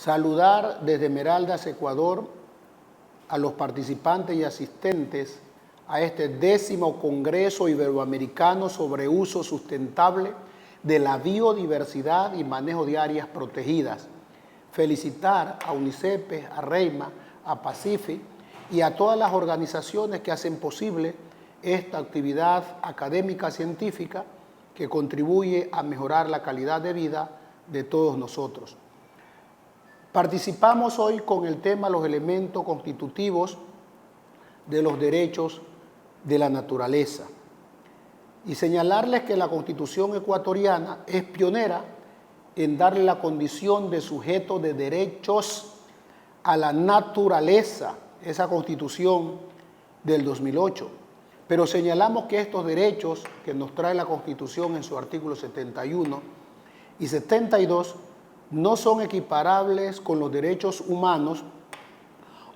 saludar desde Esmeraldas, Ecuador, a los participantes y asistentes a este 10º Congreso Iberoamericano sobre uso sustentable de la biodiversidad y manejo de áreas protegidas. Felicitar a UNICEF, a REIMA, a Pacific y a todas las organizaciones que hacen posible esta actividad académica científica que contribuye a mejorar la calidad de vida de todos nosotros. Participamos hoy con el tema los elementos constitutivos de los derechos de la naturaleza y señalarles que la Constitución ecuatoriana es pionera en darle la condición de sujeto de derechos a la naturaleza, esa Constitución del 2008. Pero señalamos que estos derechos que nos trae la Constitución en su artículo 71 y 72 no son equiparables con los derechos humanos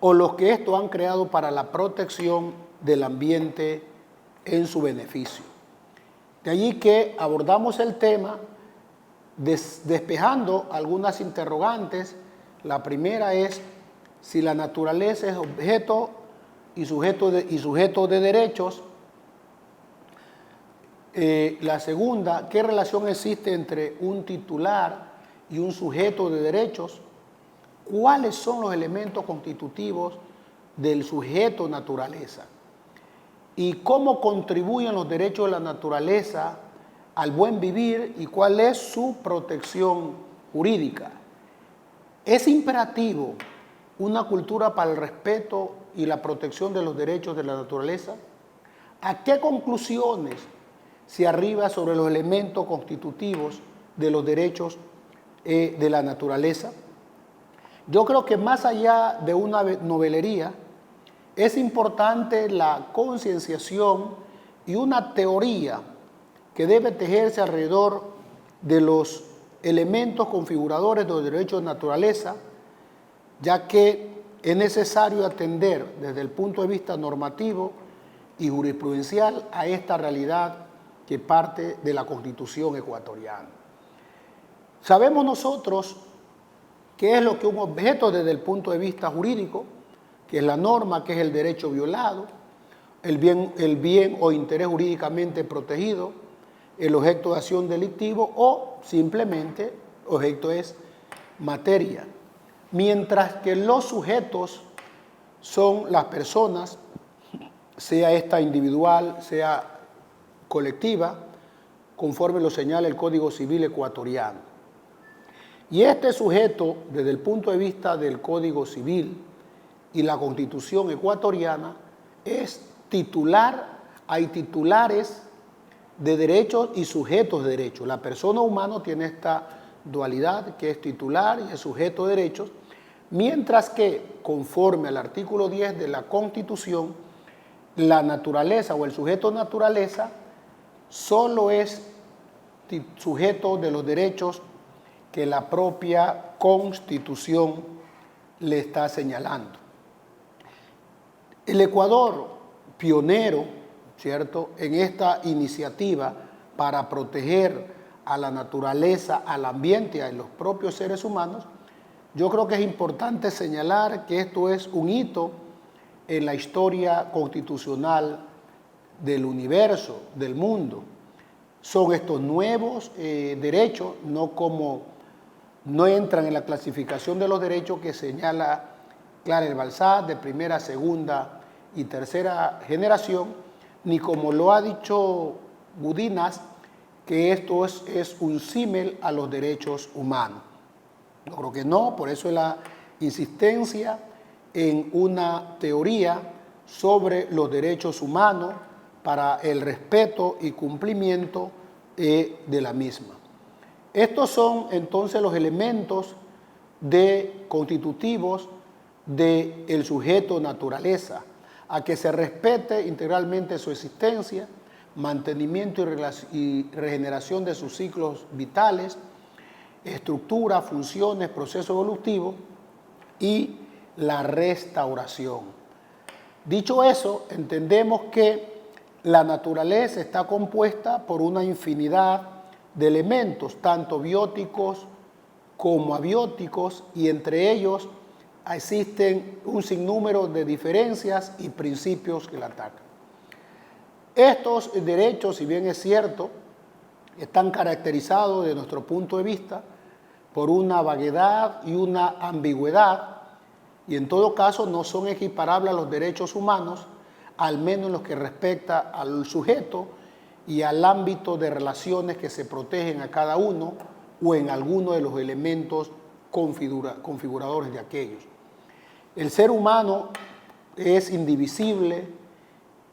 o los que estos han creado para la protección del ambiente en su beneficio. De allí que abordamos el tema despejando algunas interrogantes. La primera es si la naturaleza es objeto y sujeto de derechos. La segunda, ¿qué relación existe entre un titular y un sujeto de derechos? ¿Cuáles son los elementos constitutivos del sujeto naturaleza? ¿Y cómo contribuyen los derechos de la naturaleza al buen vivir y cuál es su protección jurídica? Es imperativo una cultura para el respeto y la protección de los derechos de la naturaleza. ¿A qué conclusiones se arriba sobre los elementos constitutivos de los derechos de la naturaleza? Yo creo que más allá de una novelería, es importante la concienciación y una teoría que debe tejerse alrededor de los elementos configuradores de los derechos de naturaleza, ya que es necesario atender desde el punto de vista normativo y jurisprudencial a esta realidad que parte de la Constitución ecuatoriana. Sabemos nosotros qué es lo que un objeto desde el punto de vista jurídico, que es la norma, que es el derecho violado, el bien o interés jurídicamente protegido, el objeto de acción delictivo o simplemente objeto es materia. Mientras que los sujetos son las personas, sea esta individual, sea colectiva, conforme lo señala el Código Civil ecuatoriano. Y este sujeto, desde el punto de vista del Código Civil y la Constitución ecuatoriana, es titular. Hay titulares de derechos y sujetos de derechos. La persona humana tiene esta dualidad que es titular y es sujeto de derechos, mientras que, conforme al artículo 10 de la Constitución, la naturaleza o el sujeto naturaleza solo es sujeto de los derechos que la propia Constitución le está señalando. El Ecuador, pionero, ¿cierto?, en esta iniciativa para proteger a la naturaleza, al ambiente y a los propios seres humanos, yo creo que es importante señalar que esto es un hito en la historia constitucional del universo, del mundo. Son estos nuevos derechos, no entran en la clasificación de los derechos que señala Clara el Balsat de primera, segunda y tercera generación, ni como lo ha dicho Gudinas, que esto es un símil a los derechos humanos. Yo creo que no, por eso es la insistencia en una teoría sobre los derechos humanos para el respeto y cumplimiento de la misma. Estos son entonces los elementos constitutivos del sujeto naturaleza, a que se respete integralmente su existencia, mantenimiento y regeneración de sus ciclos vitales, estructura, funciones, proceso evolutivo y la restauración. Dicho eso, entendemos que la naturaleza está compuesta por una infinidad de elementos, tanto bióticos como abióticos, y entre ellos existen un sinnúmero de diferencias y principios que la atacan. Estos derechos, si bien es cierto, están caracterizados desde nuestro punto de vista por una vaguedad y una ambigüedad, y en todo caso no son equiparables a los derechos humanos, al menos en lo que respecta al sujeto y al ámbito de relaciones que se protegen a cada uno o en alguno de los elementos configuradores de aquellos. El ser humano es indivisible,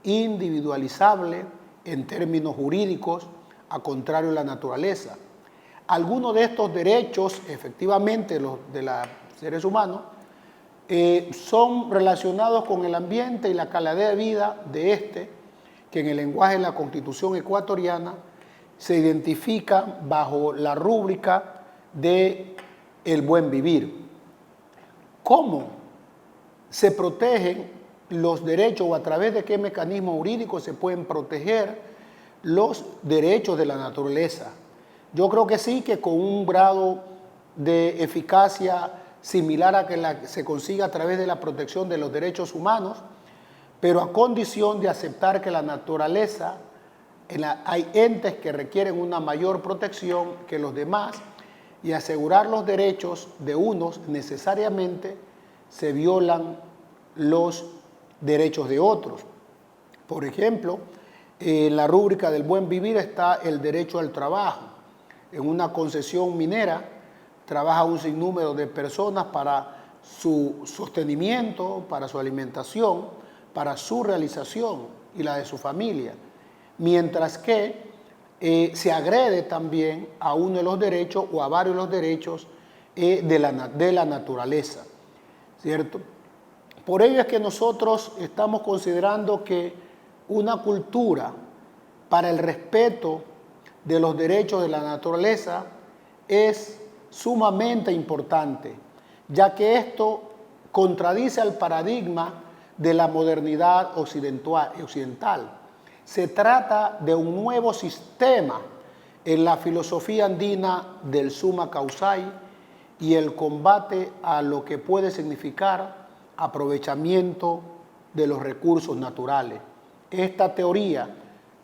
individualizable en términos jurídicos, a contrario de la naturaleza. Algunos de estos derechos, efectivamente, los de los seres humanos, son relacionados con el ambiente y la calidad de vida de este, que en el lenguaje de la Constitución ecuatoriana se identifica bajo la rúbrica de el buen vivir. ¿Cómo se protegen los derechos o a través de qué mecanismos jurídicos se pueden proteger los derechos de la naturaleza? Yo creo que sí, que con un grado de eficacia similar a que se consiga a través de la protección de los derechos humanos, pero a condición de aceptar que la naturaleza, hay entes que requieren una mayor protección que los demás, y asegurar los derechos de unos necesariamente se violan los derechos de otros. Por ejemplo, en la rúbrica del buen vivir está el derecho al trabajo. En una concesión minera trabaja un sinnúmero de personas para su sostenimiento, para su alimentación, para su realización y la de su familia, mientras que se agrede también a uno de los derechos o a varios de los derechos de la naturaleza, ¿cierto? Por ello es que nosotros estamos considerando que una cultura para el respeto de los derechos de la naturaleza es sumamente importante, ya que esto contradice al paradigma de la modernidad occidental. Se trata de un nuevo sistema en la filosofía andina del summa causai y el combate a lo que puede significar aprovechamiento de los recursos naturales. Esta teoría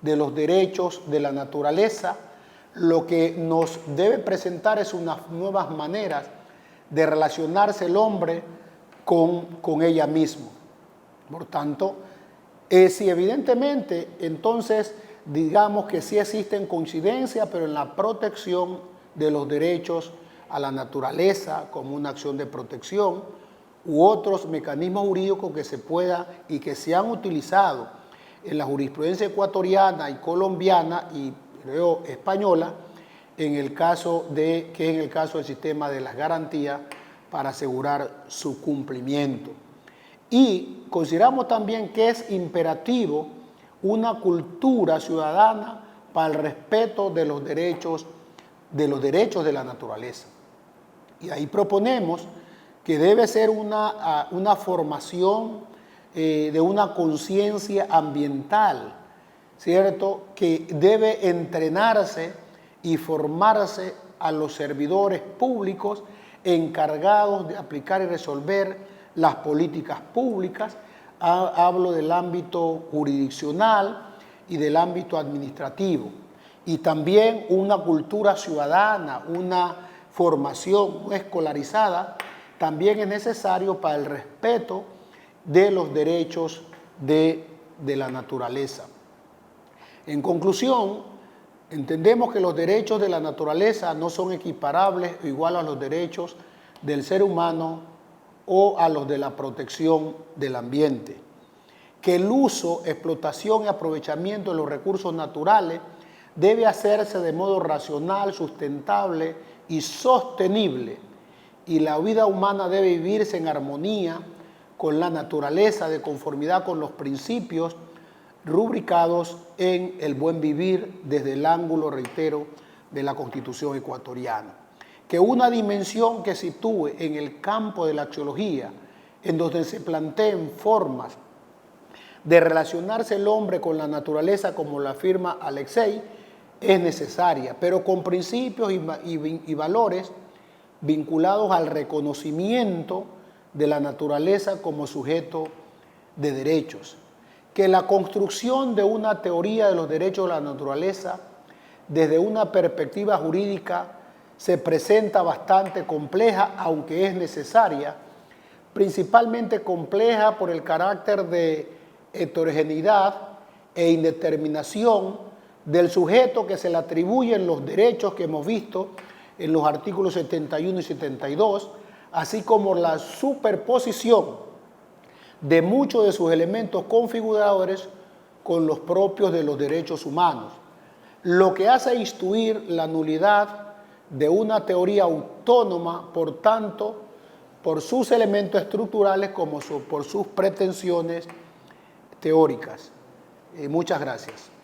de los derechos de la naturaleza lo que nos debe presentar es unas nuevas maneras de relacionarse el hombre con ella misma. Por tanto, si evidentemente, entonces, digamos que sí existen coincidencias, pero en la protección de los derechos a la naturaleza como una acción de protección u otros mecanismos jurídicos que se pueda y que se han utilizado en la jurisprudencia ecuatoriana y colombiana y creo española, en el caso del sistema de las garantías para asegurar su cumplimiento. Y consideramos también que es imperativo una cultura ciudadana para el respeto de los derechos de la naturaleza. Y ahí proponemos que debe ser una formación de una conciencia ambiental, ¿cierto?, que debe entrenarse y formarse a los servidores públicos encargados de aplicar y resolver las políticas públicas. Hablo del ámbito jurisdiccional y del ámbito administrativo. Y también una cultura ciudadana, una formación escolarizada, también es necesario para el respeto de los derechos de la naturaleza. En conclusión, entendemos que los derechos de la naturaleza no son equiparables o iguales a los derechos del ser humano o a los de la protección del ambiente. Que el uso, explotación y aprovechamiento de los recursos naturales debe hacerse de modo racional, sustentable y sostenible, y la vida humana debe vivirse en armonía con la naturaleza, de conformidad con los principios rubricados en el buen vivir desde el ángulo, reitero, de la Constitución ecuatoriana. Que una dimensión que sitúe en el campo de la axiología, en donde se planteen formas de relacionarse el hombre con la naturaleza, como lo afirma Alexei, es necesaria, pero con principios y valores vinculados al reconocimiento de la naturaleza como sujeto de derechos, que la construcción de una teoría de los derechos de la naturaleza desde una perspectiva jurídica se presenta bastante compleja, aunque es necesaria, principalmente compleja por el carácter de heterogeneidad e indeterminación del sujeto que se le atribuyen los derechos que hemos visto en los artículos 71 y 72, así como la superposición de muchos de sus elementos configuradores con los propios de los derechos humanos, lo que hace instituir la nulidad de una teoría autónoma, por tanto, por sus elementos estructurales como por sus pretensiones teóricas. Muchas gracias.